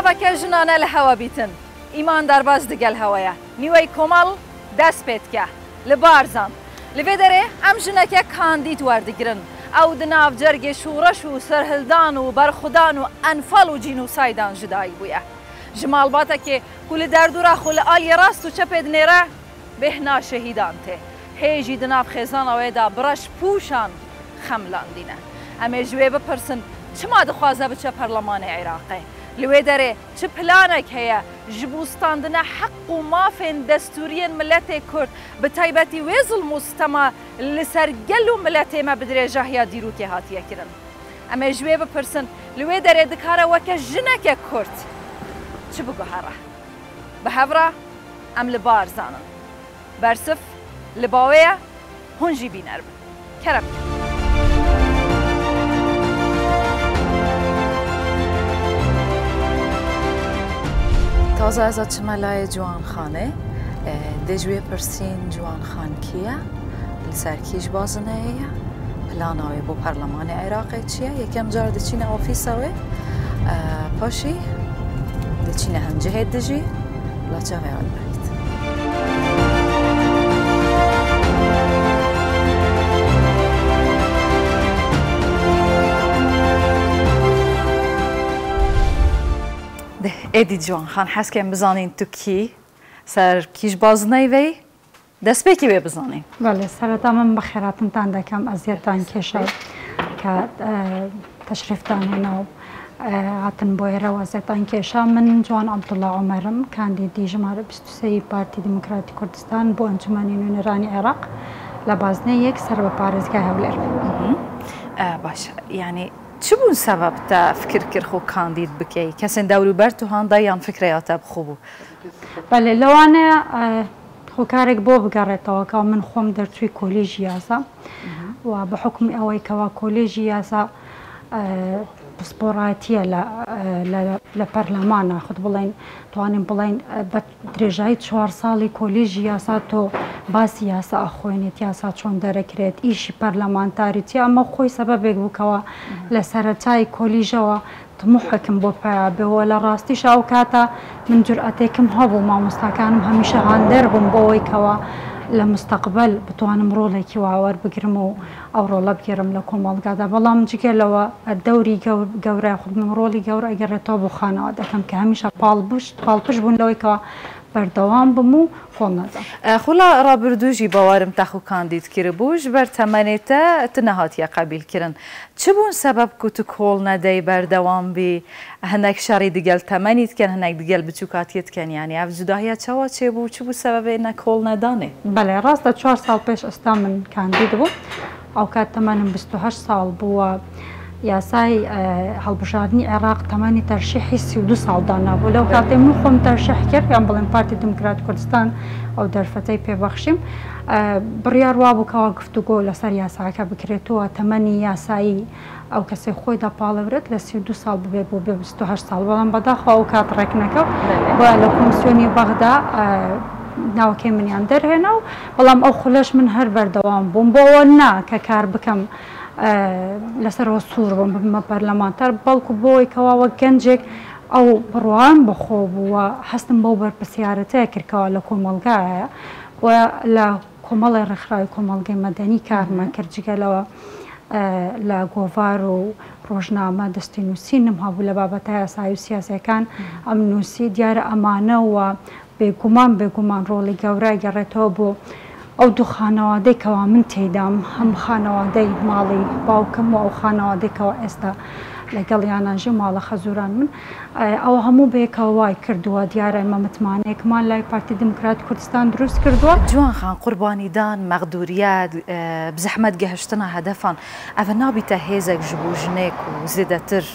چاوەکە ژنانە لە هەوا بیتن ئیمان دەرباز دگەل هەوەیە نیوەی کۆمەڵ دەست پێتکە لە بارزان لەوێ دەرێ ئەم ژنەکە کاندید وەردەگرن ئەو دناوجەرگێ شوڕەش و سەرهلدان و بەرخودان و ئەنفەڵ و جینوسایدان ژدایی بووە ژماڵباتەکێ کو لە دەردوراخۆ لە ئالیە ڕاست و چەپێ دنێرە بێهنا شەهیدان تێ هێژی دناف خێزانەوەیدا بڕەش پوشان خەملاندینە ئەمێ ژوێ بپرسن چما دخوازە بچە پەرلەمانی عێراقێ لەوێ دەرێ چ پلانێک هەیە ji بوستاندنە حەق و مافên دەستوریên milletê Kurd bi taybetî wê zilm û stema li ser gel û milletê me bi dirêjehiya dîrokê hatiye kirin em ê ji wê bipirsin li wê derê dikare weke jineke Kurd çi biguhere bi hevra em li bar zanin bersif li bawê ye hûn jî bîner bin kerem تازە ئەزە چمە لای جوانخانێ دەجوێ پرسین جوانخان کیە لەسەر کیش بازنەیە پلاناوێ بۆ پەرلەمانی عێراقی چییە یەکەم جار دەچینە ئۆفیسەوێ پاشی دەچینە هەنجەهێت دژی لاچەوێ ئەلبێت ئێدی جوانخان حەزکەم بزانین تو کی سەر کیش بازنەی دەستپێکی وێ بزانین بەڵێ سەرەتا من بە خێراتتان دەکەم ئەزیەتان کێشە کە تەشریفتان هێناو هاتن بۆ ئێرەوە ئەزیەتان کێشە من جوان عەبدوڵڵا عومەرم کاندیدی ژمارە 23 پارتی دیموکراتی کوردستان بۆ ئەنجومەنی نوێنەرانی عێراق لە بازنەی یەک سەر بە پارێزگای هەولێر باشە یعنی چ بوون سەبەب تا فکر کرد خۆ کاندید بکەی کەسێن دەوروبەر تو هەندای یان فکرەیاتە بخۆ بوو بەڵێ لەوانەیە خۆکارێک بۆ بگەڕێتەوە کە من خۆم دەرچووی کۆلێژی یاسا و بە حکمی ئەوەی کەوا کۆلێژی یاسا پسپۆڕاتیە لە پەرلەمانە خود بڵێن توانین بڵێن بە درێژایی 4 ساڵی کۆلێژی یاسا تۆ باسی یاسا ئەخۆێنێت یاسا چۆن دەرەکرێت ئیشی پەرلەمانتاریتی ئەمە خۆی سەبەبێک بووکەوە لە سەرەتای کۆلیژەوە تموحەکم بۆ پیا بێەوە لە ڕاستیش ئەو کاتە من جورئەتێکم هەبوو مامۆستاکانم هەمیشە هاندەر بووم بۆەوەی کەوە لە مستەقبل بتوانم ڕۆڵێکی واوەەر بگرم و ئەو ڕۆڵە بگێرم لە کۆمەڵگادا بەڵام جگەلەوە دەوری گەورە خودم ڕۆڵی گەورە ئەگەڕێتەوە بۆ خانەوە دەکەم کە هەمیشە پاڵپش بوون لەوەی کەەوە بەردەوام بم و خۆم نەدا خولا ڕابردوژی باوارم تەخو کاندید کرد بووش بەرتەمەنێتە تنەهاتیە قبیل چ بوون سەبەب کوت و کۆڵ نەدەی بەردەوام بی هەندێک شەڕی دیگەل تەمەنیت کەن هەندێک دیگەل بچووکاتیت کەنیانی ئەف جوداهیە چاوە چێ بوو چ بوو سەبەبێ نەکۆڵ نەدانێ بەڵێ ڕاستە 4 ساڵ پێش ئێستا من کاندید بوو ئەو کات تەمەنم 28 ساڵ بووە یاسای هەڵبژاردننی عێراق تەمەنی تەرشیحی 32 ساڵدانا بوو لەو کاتێ من خۆم تەرشیح کرد یان بڵێن پارتی دموکرات کوردستان ئەو دەرفەتەی پێبەخشیم بڕیار وا بووکەوە گفتوگۆ لەسەر یاساکە بکرێتەوە تەمەنی یاسایی ئەو کەسێک خۆی دەپاڵەورێت لە 32 ساڵ ببێ بۆ 28 ساڵ بەڵام بەداخەوە ئەو کات ڕێک نەکەوت بۆ لە کۆمسیۆنی بەغدا ناوەکەی منیان دەرهێنا و بەڵام ئەو خولەش من هەر بەردەوام بووم بۆەوە نا کە کار بکەم لەسەرەوە سوور بم بمە پەرلەمانتەر بەڵکو بۆی کەواوە گەنجێک ئەو بڕوان بەخۆ بووە هەستم بەو بەرپرسیارەتەیە کردکەوە لە کۆمەلگایە و لە کۆمەڵی ڕێکخراوی کۆمەڵگەی مەدەنی کارمان کرد جگەلەوە لە گۆڤار و ڕۆژنامە دەستی نووسینم هەبوو لە بابەتە یاسایی و سیاسەکان ئەم نووسی دیارە ئەمانە و بێگومان ڕۆڵی گەورە گەڕێتەوە بۆ ئەو دوو خانەوادەی کەوا من تێدام هەم خانەوادەی ماڵی باوکم و ئەو خانەوادێکەوە ئێستا لەگەڵ یانانژی ماڵە خەزوران من ئەوە هەموو بەیەکەوە وای کردووە دیارە ئەمە متمانەیەکمان لای پارتی دموکراتی کوردستان دروست کردووە جوانخان قوربانیدان مەغدوریات بزەحمەت گەهشتنە هەدەفان ئەvە نابیتە هێزێک ji بۆ ژنێک و زێدەتر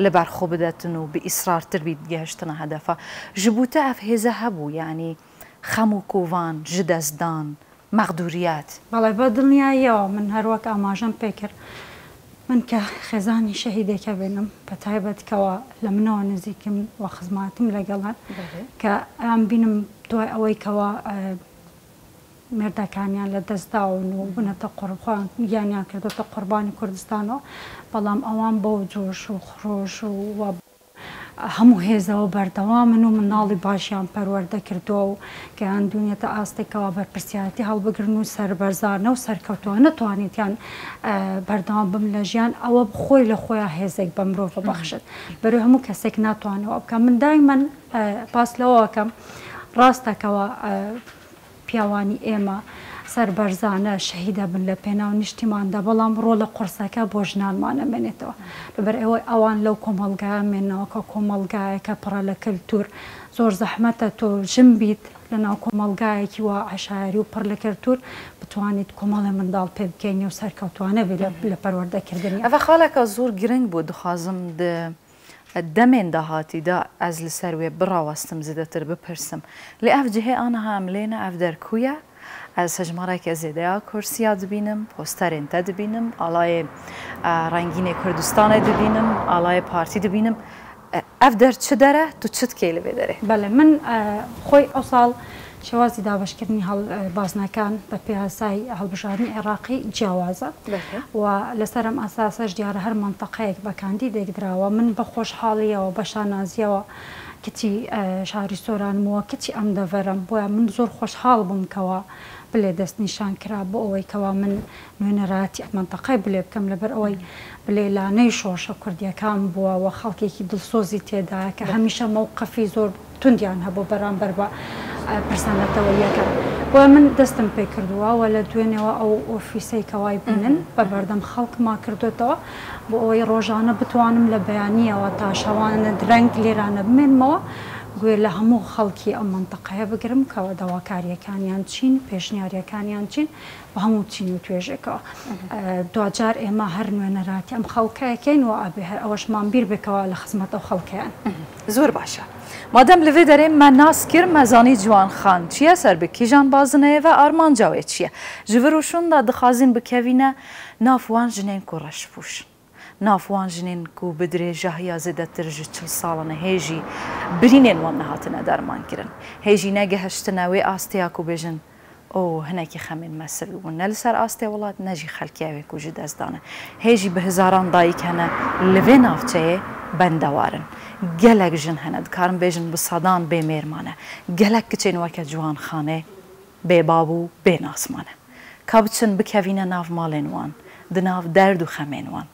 لەبەرخۆ بدەتن و بە ئیسرارتر بیت گەهشتنە هەدەفە ji بووتە ئەف هێزە هەبوو یعنی خەم و کۆڤان ji دەستدان مەغدوریات بەڵێ بە دڵنیاییەوە من هەروەک ئاماژەم پێکرد من کە خێزانی شەهیدێکە بێنم بە تایبەتکەوە لە منەوە نزیکم و خزماتیم لەگەڵان کە ئەم بینم دوای ئەوەی کەوە مێردەکانیان لە دەستداون و بنەتە قوربان گیانیان کردوتە قوربانی کوردستانەوە بەڵام ئەوان بۆ جۆش و خڕۆش و هەموو هێزەوە بەردەوامن و مناڵی باشیان پەروەردە کردووە و گەیاندونیەتە ئاستێکەوە بەرپرسیارەتی هەڵبگرن و سەربەرزانە و سەرکەوتووە نەتوانێتیان بەردەوام بم لە ژیان ئەوە خۆی لە خۆیان هێزێک بە مرۆڤ ببەخشێت بەروی هەموو کەسێک ناتوانەوە بکە من دایمەن پاس لەوەکەم ڕاستەکەوە پیاوانی ئێمە سەربەرزانە شەهیدە بن لە پێناو نیشتیماندا بەڵام ڕۆ لە قورسەکە بۆ ژنانمانە مێنێتەوە لەبەر ئەوەی ئەوان لەو کۆمەڵگایە مێنەوەکە کۆمەڵگایەکە پڕە لە کەلتور زۆر زەحمەتە تۆ ژن بیت لە ناو کۆمەڵگایەکی وا عەشایری و پڕ لە کەلتور بتوانیت کۆمەڵی منداڵ پێ بکەینی و سەرکەوتوانە بێت لە پەروەردەکردنی ئەvە خاڵێکە زۆر گرنگ بوو دخوازم دەمێن داهاتیدا ئەز لەسەر وێ بڕاوەستم زیدەتر بپرسم لێ ئەف جهێ ئانەها ئەملێنە ئەف دەرکوویە ئەس هەژمارێکە زێدەیە کورسیا دبینم پۆستەرێنتە دبینم ئاڵایە ڕنگینێ کوردستانە دبینم ئاڵایە پارتی دبینم ئەف دەر چ دەرە تو چت کەی لەبێ دەرێ بەڵێ من خۆی ئەو ساڵ شێوازی دابشکردنی بازنەکان بە پیاسای هەڵبژاردننی عێراقی جیاوازە و لەسەرم ئاساسەش دیارە هەر منتەقەیەک بە کاندیدێک درراوە من بە خۆشحاڵیەوە بە شانازیەوە کچی شاری سۆرانمەوە کچی ئەم دەڤەرم بۆیە من زۆر خۆشحاڵ بوومکەوە بلێ دەست نیشان کرا بۆ ئەوەی کەوا من نوێنەراتی منتەقەی بلێ بکەم لەبەر ئەوەی بلێ لانەی شۆشە کوردیەکان بووە و خەڵکێکی دڵسۆزی تێدایە کە هەمیشە مووقفی زۆر توندیان هەبوو بەرامبەر بە پرسانەتەوەیەکە بۆ من دەستم پێ کردووە و لە دوێنەوە ئەو ئۆفیسەی کەوای بینن بە بەردەم خەڵکما کردوێتەوە بۆ ئەوەی ڕۆژانە بتوانم لە بەیانیەوە تا شەوانە درەنگ لێرانە بمێنمەوە گوێ لە هەموو خەڵکی ئەم منتەقەیە بگرم کەەوە داواکاریەکانیان چین پێشنیاریەکانیان چین بە هەموو چین و توێژێکەوە دوجار ئێمە هەر نوێنەراتی ئەم خەڵکەیەکەین و ئابێ هەر ئەوەشمان بیر بکەوە لە خزمەت ئەو خەڵکیان زۆر باشە مادەم لەوێ دەرێ مە ناس کرد مەزانی جوان خان چییە سەر بکیژان بازنەیەوە ئارمانجاوێت چییە ژڤر و شوندا دخوازین بکەوینە نافوان ژنێن و ڕەشپوش نافوان ژنێن و بدرێژە هەیە زێدەتر ژ 40 ساڵانە هێژی برینێن وان نەهاتنە دەرمانکردن هێژی نەگەهشتنەوەی ئاستەیەک و بێژن ئۆ هەنێکی خەمێن مەسل و نە لەسەر ئاستێ وڵات نەژی خەلکیاوێک و ژ دەستدانە هێژی بە هزاران دایک هەنە لەوێ ناوچەیە بەندەوارن gelek jin hene dikarin bêjin bi sadan bê mêrmane gelek kiçên weke ciwan xanê bê babû bê nasmane ka biçin bikevîne nav malên wan di nav derd û xemên wan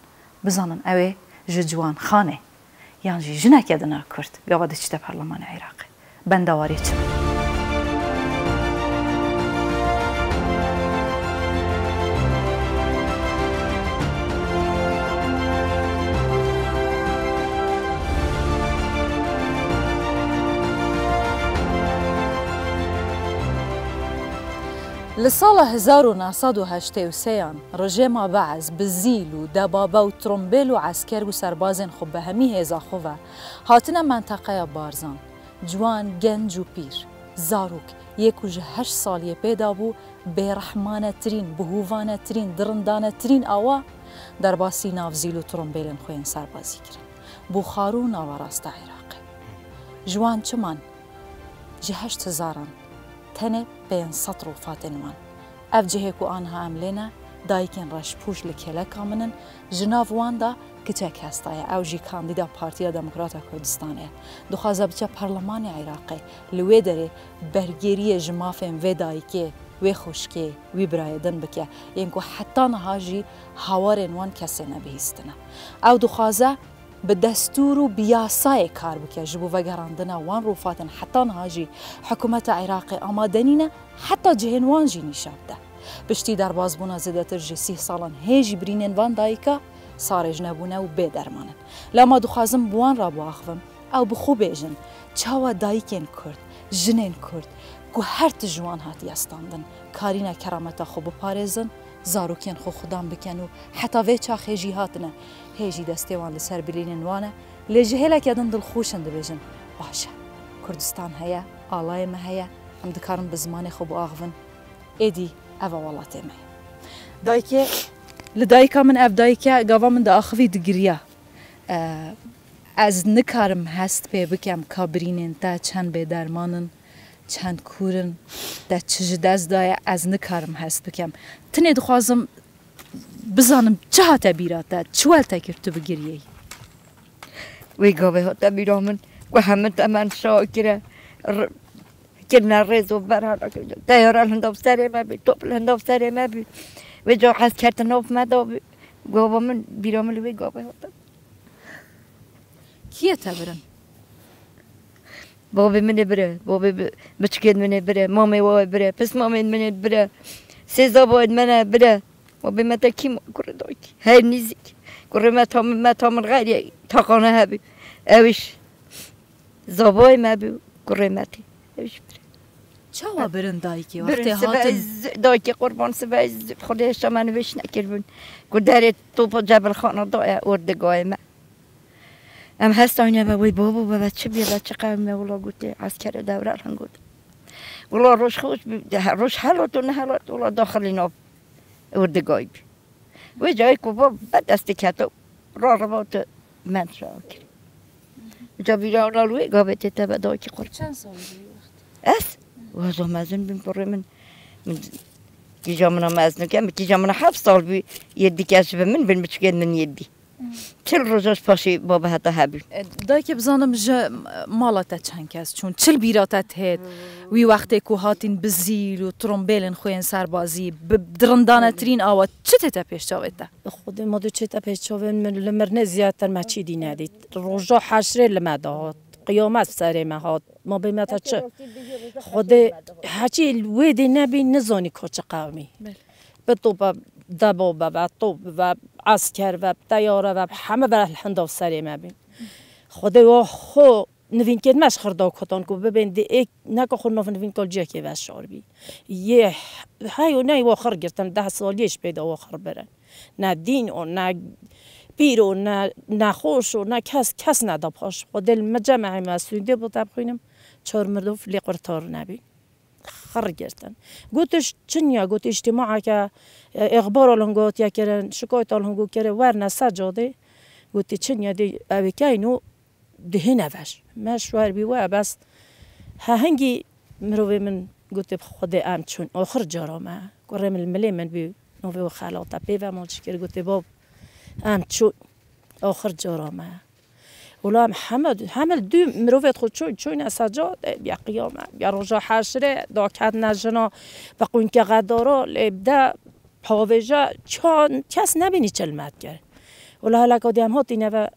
bizanin ew ê ji ciwan xanê yan jî jineke dina Kurd gava diçîte Parlemanê Iraqê bendewarî çi لە ساڵە 1983 ڕژێما بەعز bi zîl û debaba û trombêl û esker û serbazên xwe bi hemî hêza xwe ve hatine menteqeya Barzan ciwan genc û pîr zarok yek û ji 8 saliyê pêda bû bêrehmanetirîn bihûvanetirîn dirindanetirîn awa derbasî nav zîl û trombêlên xwe yên serbazî kirin Buxar û navarasta Iraqê ciwan çiman ji 8000 tenê 500 rofatên wan ev cihê ku anha em lêne dayikên reşpûş li keleka min in ji nav wan da kiçek hesta ye ew jî kandîda Partiya Demokrata Kurdistanê ye dixwaze biçe Parlemanê Iraqê li wê derê bergeriyê ji mafên vê dayikê wê xuşkê wî birayê din bike yên ku heta niha jî hawarên wan kesê nebihîstine ew dixwaze bi destûr û bi yasayê kar bike ji bo vegerandina wan rofatên heta niha jî hikûmeta Iraqê amadenîne heta cihên wan jî nîşan bide piştî derbasbûna zêdetir ji 30 salan hêjî birînên van dayika sarêj nebûne û bêdermanin lê me dixwazim bi wan re biaxivim ew bi xwe bêjin çawa dayikên Kurd jinên Kurd ku her ti ji wan hatiye standin karîne kerameta xwe biparêzin zarokên xwe xudan bikin û heta vê çaxê jî hatine hêjî destê wan li ser birînên wan e lê ji hêleke din dilxweşin dibêjin baş e Kurdistan heye alayê me heye em dikarin bi zimanê xwe biaxivin êdî ev e welatê me ye dayikê li dayika min ev dayike gava min diaxivî digiriya ez nikarim hest pê bikem ka birînên te çend bêdermanin çend kûrin te çi ji dest daye ez nikarim hest bikem tinê dixwazim bizanim çi hate bîra te çi wel te kir tu bigiriyeyî ويقابه هتا بيرامن وهم تمن شاكرة كنا رزو برا تيار الهندو سري ما بي توب الهندو سري ما بي وجو حس كرتنوف ما دو قابه من بيرامن ويقابه هتا كيه تبرن بابي من بره بابي بتشكد من بره مامي وای بره پس مامي من بره سيزا باید من بره بابي متى كيم كره دايك هاي نزيك كره متى من غير تاقانه هبي اوش زبای ما بي كره متى اوش بره چاوا برن دایکی وقتی هاتن دايك قربان سباز خودش من وش نکردن کدرت تو په جبل خانه دای اردگاه ما ام هستانیا بابی بابا بچه بیا بچه قومی ولا گوته عسکر دوره الان گوت ولا روش حالات و نه حالات ولا داخل ناب اردگاهی بی و جای کوبا بعد دست کتو رابط من شاکر جا بیرون آلوی گابت تبع داکی قرب چند سالی وقت اس وازو مزن بیم پره من کیجامنا مزنو کم کیجامنا 7 سال بی یدی کش به من بین بچگن من یدی چل روزش پاشی بابا حتی هبی دایکی بزنم جا مالات چند کس چون چل بیراتت هد وی وقتی که هاتین بزیل و ترومبیلن خوین سربازی بدرندانه ترین آوات چه تا پیش چاویده؟ خود ما دو چه تا پیش چاوین من لمرنه زیادتر ما چی دی ندید روزا حشره لمداد قیامت سر ما هات ما به متا چه خود هچی ویدی نبی نزانی کوچه قومی به تو دباب و طوب و عسکر و طیاره و همه بر الحمد سری ما بین خدا و خو نوین که مش خردا کتان کو ببین دی یک نکو خود نوین کل جه که وش شاربی یه هایو نه و آخر گرتن 10 سالیش پیدا و آخر برن نه دین و نه پیر و نه خوش و نه کس ندا پاش خود دل مجمع مسئولیت بود بخوینم 4 مردوف لیقرتار نبی خر گرتن گوتش چنیا گوت اجتماع که اخبار الان گوت یا کرن شکایت الان گوت کره ورنه سجاده گوت چنیا دی اوی که اینو دهی نوش مشوار بی و بس هنگی مروی من گوت خود ام چون آخر جارامه کرم الملی من بی نوی و خلاطه بی و مالش کرد گوت باب ام چون آخر جارامه ولام حمل دو مروفت خود چون اسجاد بیا قیامه بیا روزا حشره داکت نجنا بقون که غدارا لبدا پاوجا چان کس نبینی چلمت کرد ولی حالا که دیم هاتی نه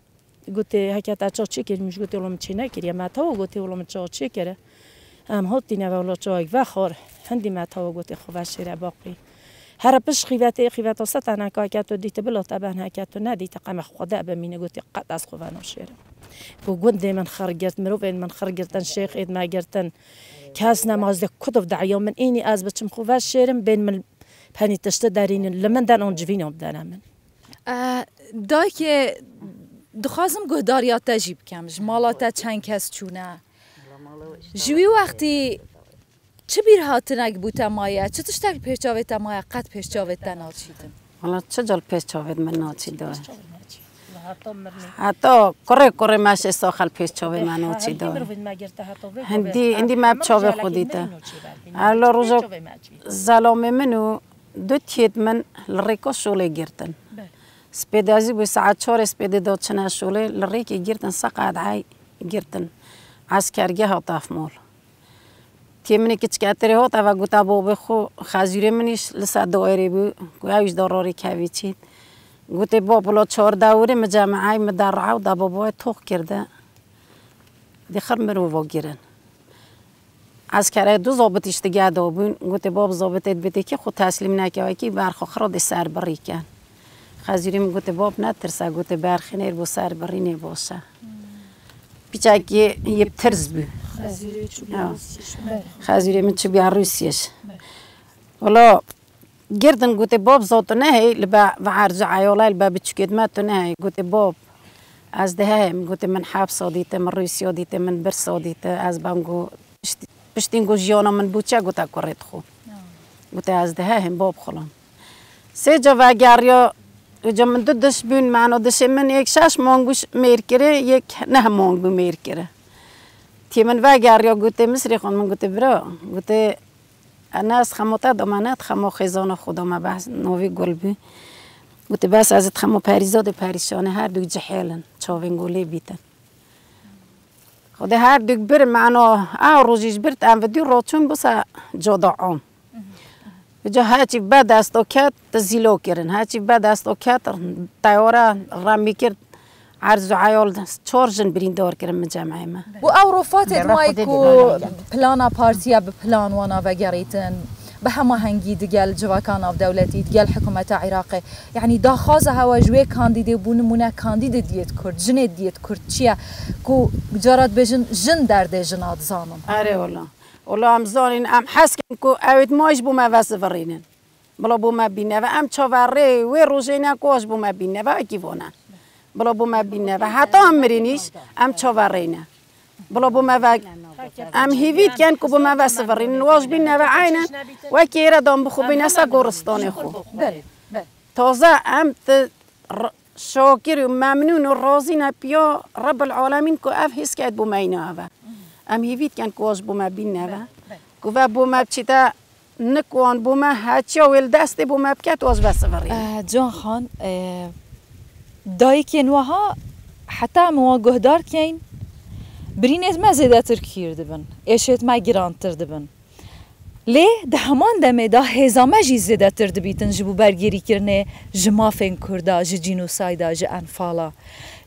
گوته حکت اچا چی کرد میش گوته ولام چی نکردی متا و گوته ولام چا چی کرد ام هاتی نه ولی چای و خور هندی متا و گوته خوبش را باقی هر پش خیوات است نه که تو دیت بلا طبعا حکت تو ندیت قم خدا به مینه گوته قد از خوبه نشیره وقد من خرجت مروفين من خرجتن شيخ إد ما جرتن كاس نماز كتب دعيا من إني أزبط مخوفاش شيرم بين من بهني تشتدارين لمن دان أنجفينهم دانا من دایک دخوازم گهداریات تجیب کمش مالات چند کس چونه جوی وقتی چه بیر هاتنک بوده مایه چه تشتاق پیشاویت مایه قد پیشاویت ناچیدن والله چه جال پیشاویت من ناچیده حتی کره ماشه ساخل پیشاویت من ناچیده هندی ماب چاوی خودیته حالا روزا زلام منو دو تیت من لریکو شوله گرتن سپیدازی بو ساعت 4 سپید داد چنا شوله لریکی گرتن سقاد عای گرتن عسکرگه ها تافمول تیمنی کچکاتری ها تا و گوتا بو بخو خازیره منیش لسا دایره بو گویش داراری کوی چید گوته با بلا 4 دوره مجمعای مدرعه و دبابای توخ کرده دیخر مرو و گیرن عسکرای 2 ضابط اشتگاه دابون گوته باب ضابطت بیده که خود تسلیم نکه که برخو خراد سر بری کن خازیره من گوته باب نترسه گوته برخی نیر بو سر بری نباشه پیچه که یه ترز بو خازیره من چه بیار روسیش ولی گردن گوته باب زاتو نهی لبا و عرض عیاله لبا بچکید ماتو نهی گوته باب از ده هم گوته من حبس دیته من روسیا دیته من برس دیته از بانگو پشتینگو جیانا من بوچه گوته کرد خو گوته از ده هم باب خلان سه جا و گریا جا من دو دش بین معنا دش من یک 6 مانگوش میر کره یک 9 مانگو میر کره تی من و گریا گوته مصری خون من گوته برا گوته الناس خموتا دامانات خمو خزانه خدا ما بحث نوی قلبي گوته بس از خمو پریزاد پریشانه هر دو جحیلن چاوین گولی بیتن خود هر دیگ بر معنا روزیش برد ام ودی روچون بس جدا عام جا هرچی بعد است و کت تزیلو کردن هرچی بعد است و کت تیاره رامی کرد عرض عیال چارجن برین دار کردن من جمعه ما و او رفاتت مایکو پلانا پارتیا به پلان وانا وگریتن به همه هنگی دگل جواکان او دولتی دگل حکومت عراقی یعنی داخوازه هوا جوی کاندیده بونمونه کاندیده دیت کرد جنه دیت کرد چیه کو جارات بجن جن درده جنات زانم آره والله ام زانین ام حسکن کو اوید ماش بو ما واسفرینن بلا بو ما بینه و ام چاوره و روزینا کوش بو ما بینه و کیفونه بلا بو ما بینه و حتی ام مرینیش ام چاورینه بلا بو ما و ام هیوید کن کو بو ما واسفرینن واش بینه و عینن و کیرا دام بخوبین اسا گورستان خو تازه ام شاکر و ممنون و راضی نپیا رب العالمین کو اف حس کرد بو مینا و ام هیوید کن کوش بو ما بینه و کو بو ما چیتا نکوان بو ما هچیا ول دست بو ما بکت واش واسفرین جان خان دایی که نوها حتی مواجه دار کین برینت ما زیاده تر کرده بن اشیت ما گرانتر دبن لی ده همان دمه ده هزامه جی زیاده تر دبیتن جبو برگیری کرنه جمافن کرده جنوسایدا ج انفالا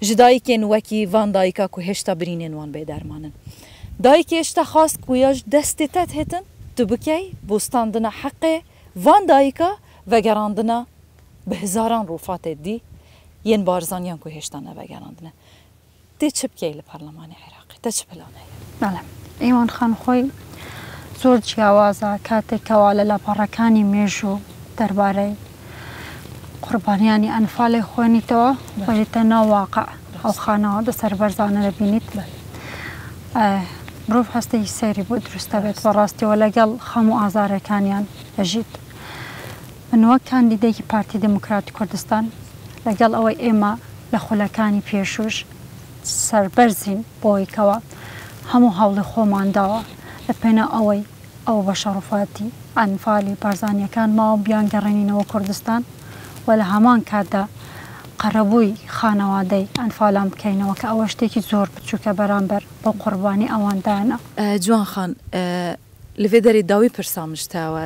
جدایی که نوکی وان دایکا کو هشتا برینن وان به درمانن دایی که اشتا خواست کویاج دستتت هتن تو بکی بوستاندنا حق وان دایکا و گراندنا به هزاران روفات دی ين بارزانيان كو هشتانه وگراندنه دي چه بكي لپارلمان عراقي ده چه پلانه بله ایمان خان خوی زور جیاوازه کاتی کواله لپارکانی میجو درباره قربانیانی انفال خوینی تو وجدنا واقع او خانه ده سربرزانه لبینید بروف هستی سیری بود درسته بید و راستی ولگل خمو آزاره کانیان اجید من وقت کاندیده که پارتی دموکراتی کردستان لەگەڵ ئەوەی ئێمە لە خولەکانی پێشوش سەربەرزین بۆی کەوە هەموو هەوڵی خۆمان داوە لە پێنە ئەوەی ئەو بە شەڕفاتی ئەنفالی بارزانیەکان ماوە بیان گەڕێنینەوە کوردستان و لە هەمان کاتدا قەرەبووی خانەوادەی ئەنفالان بکەینەوە کە ئەوە شتێکی زۆر بچووکە بەرامبەر بۆ قوربانی ئەوەندانە جوان خان لەوێ دەری داوی پرسامشتاوە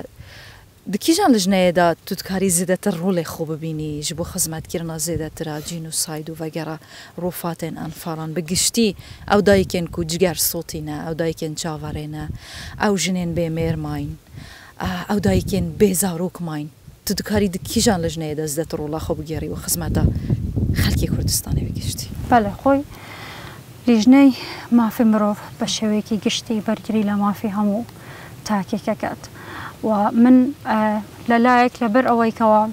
دكيجان لجنة دا تذكري زيادة الرول خوب بيني جبو خدمات كيرنا زيادة ترى جينوسايد وفجرة روفاتن أنفالن بقشتي أو دايكن كو جگر صوتينا أو دايكن جاورينا أو جنين بمير ماين أو دايكن بزاروك ماين تذكري دكيجان لجنة دا زيادة الرول خوب جري وخدمات خلقي كردستاني بقشتي بله خوي لجنة ما في مروف بشويكي قشتي برجري لما في همو تاكي ككات ومن للايك لبر اوي كوا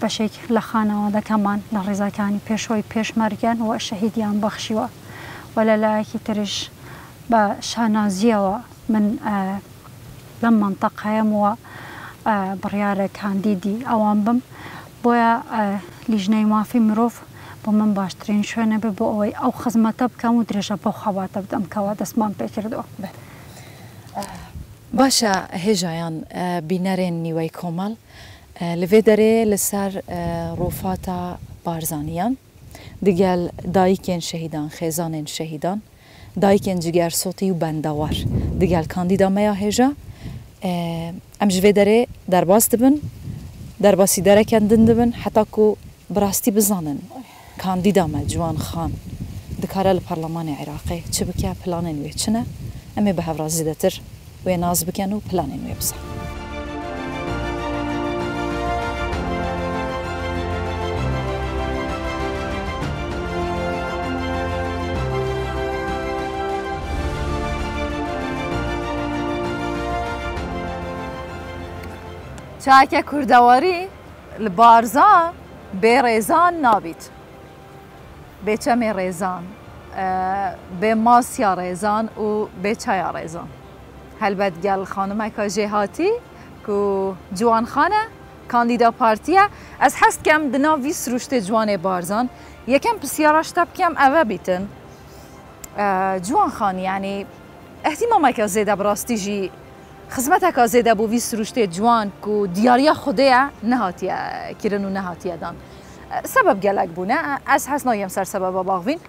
بشيك لخانه ودا كمان لرزاكاني بيشوي بيش مرجان والشهيديان بخشوا ولا لايك ترش بشانازيا من لما منطقه مو برياره كانديدي اوامبم بويا لجنه ما في مروف بمن باشترين شونه بو اوي او خدمته بكم درجه بو خواتب دم كوا دسمان بكردو باشا هجایان بینرین نیوی کامل لفدره لسر روفاتا بارزانیان دیگل دایکن شهیدان خزانن شهیدان دایکن جگر صوتی و بندوار دیگل کاندیدا میا هجا ام جویدره درباس دبن درباسی داره کندن دبن حتی کو براستی بزانن کاندیدا ما جوان خان دکاره لپارلمان عراقی چه بکه پلانن وی چنه امی به هفراز زیدتر و ناز بکن و پلانین وی بسن چاکه کردواری لبارزان به ریزان نابید به چمی ریزان به ماسیا ریزان و به چایا ریزان هلبت گل خانم که جهاتی که جوان خانه کاندیدا پارتیه از هست کم دنا ویس رشت جوان بارزان یکم بسیارش تب کم اوه بیتن جوان خان یعنی احتمام که زیده براستی جی خدمت که زیده بو ویس رشت جوان که دیاریا خوده نهاتیه کرن و نهاتیه دان سبب گلک بونه از هست نایم سر سبب باغوین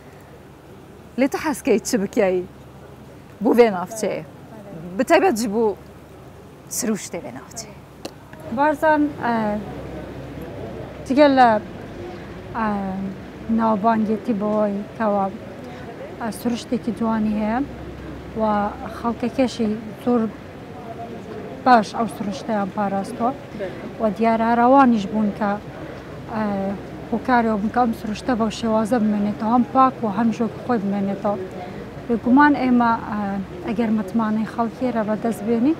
لێ تە حەسکەی چ بکەی بۆ vê navçeyê bi taybet ji bo siruştê vê navçeyê بارزان جگە لە ناوبانگێتی بەوەی کەەوە سروشتێکی جوانی هەیە و خەڵکەکەشی زۆر باش ئەو سروشتیان پاراستۆ و دیارراوانیش بوون کە هۆکارەوە بنکە ئەم سروشتە بەو شێوازە بمێنێتەوە هەم پاک و هەم ژۆک خۆی بمێنێتەوە بێگومان ئێمە ئەگەر متمانەی خەڵکیێرە بەدەست بێنی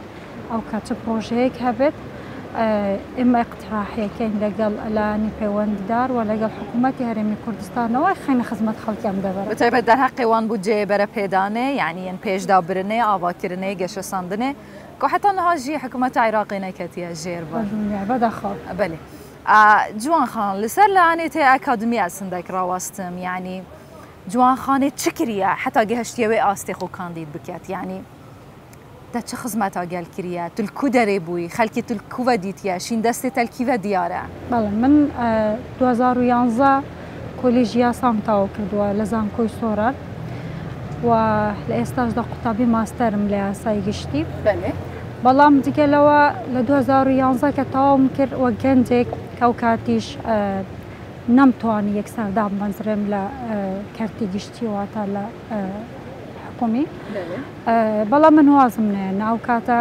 ئەو کاتچە پرۆژەیەک هەبێت ئێمە اقتراحەکەین لەگەڵ لانی پەیوەنددار و لەگەڵ حکوومەتی هەرێمی کوردستانەوە خەینە خزمەت خەڵکیان دەبێت بەتایبەت دەر حەقیوان بوو جێ بەرە پێدانێ یعنیەن پێشدابرنێ ئاواکردنێ گەشەساندنێ کە حتا نەهاژی حکوومەت عێراقی نەکەتیە ژێر بەداخەڵ بەێ جوان خان لەسەر لەوانێت هەیە ئەکادمیە سندێک ڕاوەستم ینی جوان خانێ چ کریە حتا گەهشتیەوەی ئاستێخ و کاندید بکات ینی دە چه خزمەتا گەلکریە تلکو دەرێ بووی خەلکی تلکووە دیتە شین دەستی تەلکیوە دیارە بەڵێ من 2011 کۆلیژ یاسام تاوا کردووە لە زانکۆی سۆران و لە ئێستاشدا قوتابی ماستەرم لە یاسای گشتی بەڵام دیگەلەوە لە 2011 کە تاوام کرد وە گەنجێک کەو کاتیش نەمتوانی یەکسەردام بەنزرم لە کەرتی گشتی واتە لە حکومی بەڵام من وازم نێ ناو کاتە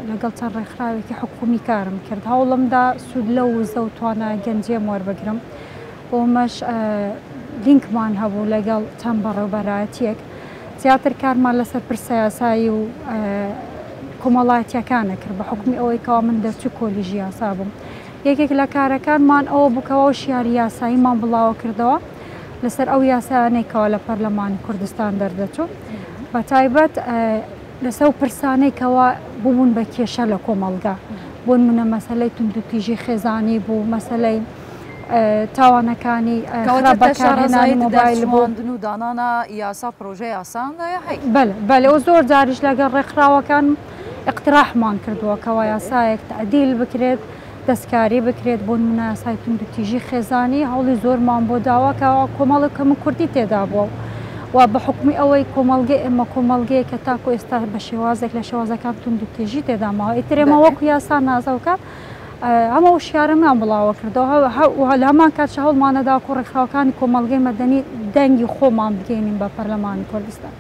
لەگەڵ چەند ڕێکخراوێکی حکومی کارم کرد هەوڵمدا سوود لە وزە و توانە گەنجێم وەربگرم بۆمەش لینکمان هەبوو لەگەڵ چەند بەڕێوبەرایەتیەک زیاتر کارمان لەسەر پرسە یاسایی و کۆمەڵایەتیەکانە کرد بە حکومی ئەوەی کەوا من دەرچوو کۆلیژی یاسا بووم یەکێک لە کارەکانمان ئەوە بووکەوە و شیاری یاساییمان بڵاوە کردەوە لەسەر ئەو یاسایانێکەوە لە پەرلەمانی کوردستان دەردەچوو بە تایبەت لەسەر پرسانێکەوە ببوون بە کێشە لە کۆمەڵگا بۆن منە مەسەلەی توندوتیژی خێزانی بوو مەسەلەی تاوانەکانی بەکارهێنانی مۆبایل بۆندن و دانانە یاسا پرۆژه یاساندایە هەی بەڵێ ئەو زۆر جاریش لەگەڵ ڕێکخراوەکان اقتراحمان کردووە کەەوە یاسایەک تعدیل بکرێت دەستکاری بکرێت بۆن منە یاسای توندوتیژی خێزانی هەوڵی زۆرمان بۆ داوە کەەوە کۆمەڵەکەم کوردی تێدا بووە و بە حکومی ئەوەی کۆمەلگەی ئێمە کۆمەلگەیە کە تاکو ئێستا بە شێوازێک لە شێوازەکان توندوتیژی تێداماوە ئیترێمە وەکو یاسا نازەوکە ئەمە شیارەمان بڵاوە کردەوە لە هەمان کات هەوڵمانەدا و ڕێکخراوەکانی کۆمەلگەی مەدەنی دەنگی خۆمان بگەینین بە پەرلەمانی کوردستان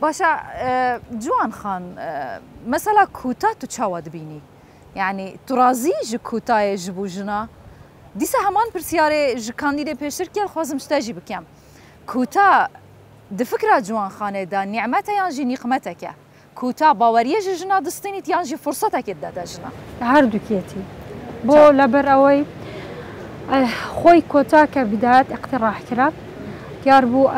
باشە جوان خان مەسەلا کوتا تو چاوە دبینی یعنی توڕازی ji کوتایە ji بۆ ژنا دیسە هەمان پرسیارێ ji کاندیدê پێشتر کرد خوازم شتەژی بکەم کوتا di fikra ciwan xanê de nîmete yan jî nîqmeteke کوتا باوەریە ji jina distînît yan jî fursatekê dede jina هەردووکێتی بۆ لەبەر ئەوەی خۆی کۆتا کە بدایەت اقتراح کرا دیار بوو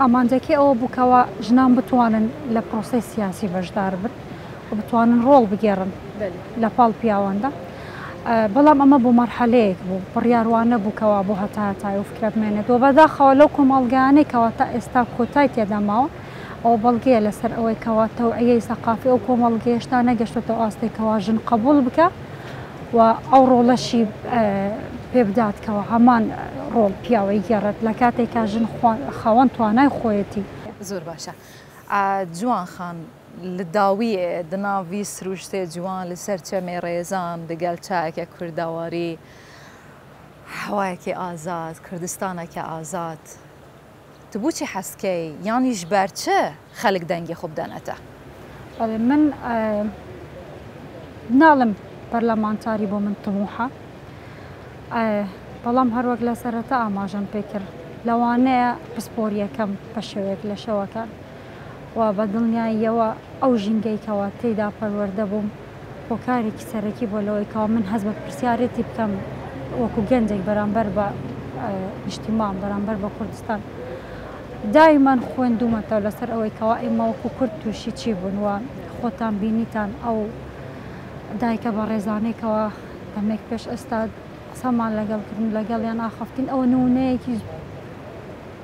ئامانجەکەی ئەوە بووکەوە ژنان بتوانن لە پرۆسی سیاسی بەشدار بن و بتوانن ڕۆڵ بگێڕن لە پاڵ پیاوەندە بەڵام ئەمە بۆ مەرحەلەیەک بوو بڕیاروانە بووکەوە بۆ هەتای و فکرە بمێنێتەوە بەداخەوە لەو کۆمەڵگانەی کەەوە تا ئێستا کۆتای تێداماوە ئەو بەڵگەیە لەسەر ئەوەی کەەوە تەوعیەی سەقافی ئەو کۆمەڵگەیشتا نەگەشتێتەوە ئاستێکەوە ژن قبول بکە و ئەو ڕۆڵەشی پێ بداتکەوە هەمان ڕۆڵ پیاوەی گێڕێت لە کاتێکا ژن خاوەن توانای خۆیەتی زۆر باشە جوان خان li dawiyê di nav vî siruştê ciwan li ser çemê rêzan digel çayeke kurdawarî hewayekê azad kurdistaneke azad tu bû çi heskey yanî ji ber çi xelek dengê xwe bidenete من ناڵم پەرلەمانتاری بۆ من تموحە بەڵام هەروەک لە سەرەتا ئاماژەم پێ کرد لەوانەیە پسپۆریەکەم بە شێوەیەک لە شەوەکان و بە دڵنیاییەوە ئەو ژینگەیکەوە تێدا پەروەردە بووم بۆ کارێکی سەرەکی بۆ لەوەیکەوە من هەز بە پرسیارەتی بکەم وەکو گەنجێک بەرامبەر بە نیشتیمان بەرامبەر بە کوردستان دایمان خوێندومەتەوە لەسەر ئەوەیکەوە ئێمە وەکو کورد تووشی چی بوون و خۆتان بینیتان ئەو دایکە بە ڕێزانێکەوە دەمێک پێش ئێستا قسەمان لەگەڵکردن لەگەڵیان ئاخەفتین ئەوە نمونەیەکی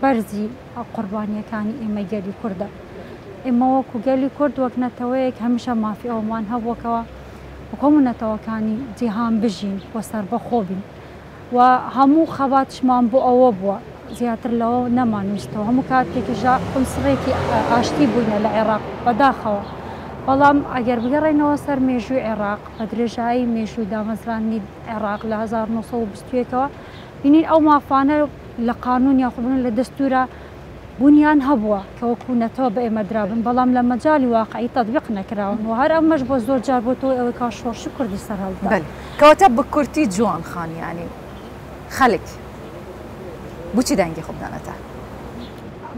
بەرزی قوربانیەکانی ئێمە گەلی کووردە ئێمە وەکو گەلی کورد وەک نەتەوەیەک هەمیشە مافی ئەومان هەبووەکەوە بکۆمە نەتەوەکانی جیهان بژین بۆ سەر بەخۆ بین و هەموو خەباتشمان بۆ ئەوە بووە زیاتر لەوە نەمانویستەوە هەموو کاتێکی ژا قونسڵێکی ئاشتی بووینە لە عێراق بەداخەوە بەڵام ئەگەر بگەڕێنەوە سەر مێژووی عێراق بە درێژایی مێژووی دامەزرانی عێراق لە 1920ەوە بینین ئەو مافانە لە قانون یاخودبوون لە دەستورە بوونیان هەبووە کە وەکو نەتەوە بە ئێمە درابن بەڵام لە مەجای واقعی تەطبیق نەکراون و هەر ئەمەش بۆ زۆر جار بۆتەوە ئەوەی کا شۆڕشی کوردی سەر هەڵدا کەواتە بە کورتی جوان خانیانی خەلک بچی دەنگی خوبدانەتە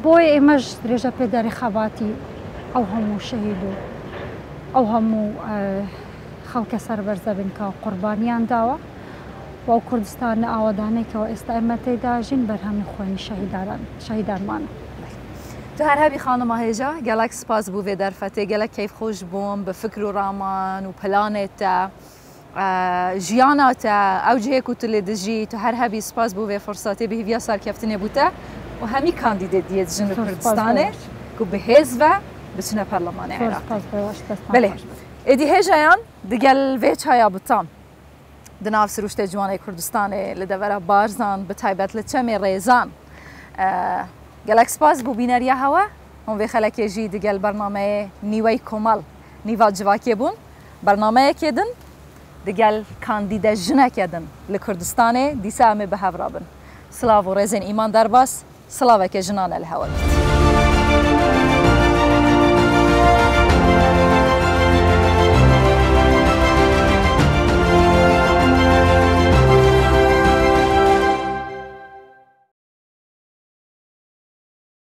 بۆی ئێمەش درێژە پێداری خەباتی ئەو هەموو شەهید و ئەو هەموو خەڵکە سەربەرزە بن کە قوربانیان داوە و ئەو کوردستانە ئاوادانێکەوە ئێستا ئێمە تێداژین بەرهەمی خۆی شەهیدانمانە تو هەر هەبی خانم هێژە گەلک سپاس بوو vê derfetê gelek keyf xۆş bûm bi fikr û raman û planê te jiyana te ew cihê ku tu lê dijî tu her hebî spas bû vê fursatê bi hêviya serkeftinê bû te û hemî kandîdê diye dijin li Kurdistanê ku bi hêz ve biçine Perlemanê Iraqê. Belê êdî hêjayan digel vê çaya bitan di nav siruştê ciwanê Kurdistanê li devera Barzan bi taybet li çemê Rêzan gelek spas bû bîneriya hewa hûn vê xelekê jî digel bernameyê nîwey Komal nîva civakê bûn bernameyekê din digel kandîde jinekê din li Kurdistanê dîsa em ê bi hev rabin. Silav û rêzên îman derbas silaveke jinan li hewa bît.